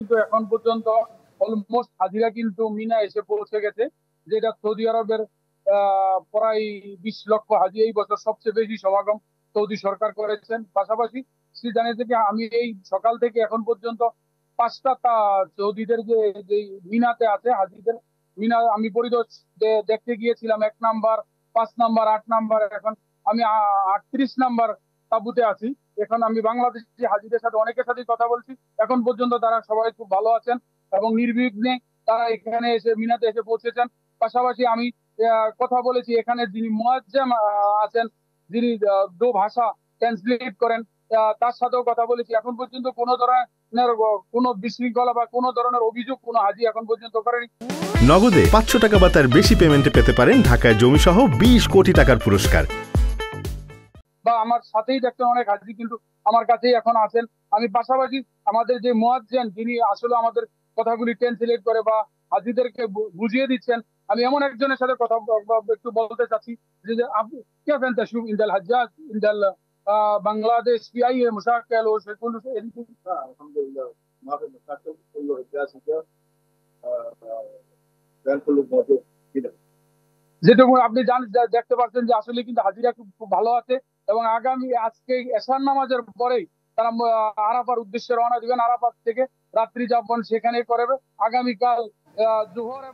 কিন্তু এখন পর্যন্ত অলমোস্ট হাজিরা কিন্তু মিনা এসে পৌঁছে গেছে, যেটা সৌদি আরবের প্রায় 20 লক্ষ হাজি এই বছর সবচেয়ে বেশি সমাগম সৌদি সরকার করেছেন। পাশাপাশি সে জানিয়েছে যে আমি এই সকাল থেকে এখন পর্যন্ত 5টা সৌদিদের যে মিনাতে আছে হাজিদের মিনা আমি দেখতে গিয়েছিলাম, 1 নাম্বার, 5 নাম্বার, 8 নাম্বার। এখন আমি 38 নাম্বার তাঁবুতে আছি। এখন আমি বাংলাদেশি হাজিদের সাথে অনেকের সাথে কথা বলছি, এখন পর্যন্ত তারা সবাই খুব ভালো আছেন এবং নির্বিঘ্নে তারা এখানে এসে মিনাতে এসে পৌঁছেছেন। পাশাপাশি আমি কথা বলেছি এখানে যিনি মুয়াজ্জেম আছেন, যিনি দো ভাষা ট্রান্সলেট করেন, তার সাথেও কথা বলেছি। এখন পর্যন্ত কোনো ধরনের কোনো বিশৃঙ্খলা বা কোনো ধরনের অভিযোগ কোনো হাজি এখন পর্যন্ত করেনি। নগদে 500 টাকা বা তার বেশি পেমেন্টে পেতে পারেন ঢাকায় জমিসহ 20 কোটি টাকার পুরস্কার। বা আমার সাথেই দেখতেন অনেক হাজি কিন্তু আমার কাছেই এখন আছেন। আমি পাশাপাশি আমাদের যে মুয়াজ্জিন যিনি আসলে আমাদের কথাগুলি ট্রান্সলেট করে বা হাজিদেরকে বুঝিয়ে দিচ্ছেন, আমি এমন একজনের সাথে কথা একটু বলতে চাচ্ছি যে আপনি كيف انت تشوف عند الحجاج عند بنغلاديش في اي مشاكل وكل شيء؟ الحمد لله ما في مشاكل، كله حجاج كان كله موجود كده। যেটুকু আপনি দেখতে পাচ্ছেন যে আসলে কিন্তু হাজিরা খুব ভালো আছে এবং আগামী আজকে এশার নামাজের পরেই তারা আরাফার উদ্দেশ্যে রওনা দিবেন। আরাফাত থেকে রাত্রি যাপন সেখানে করবে। আগামীকাল জোহর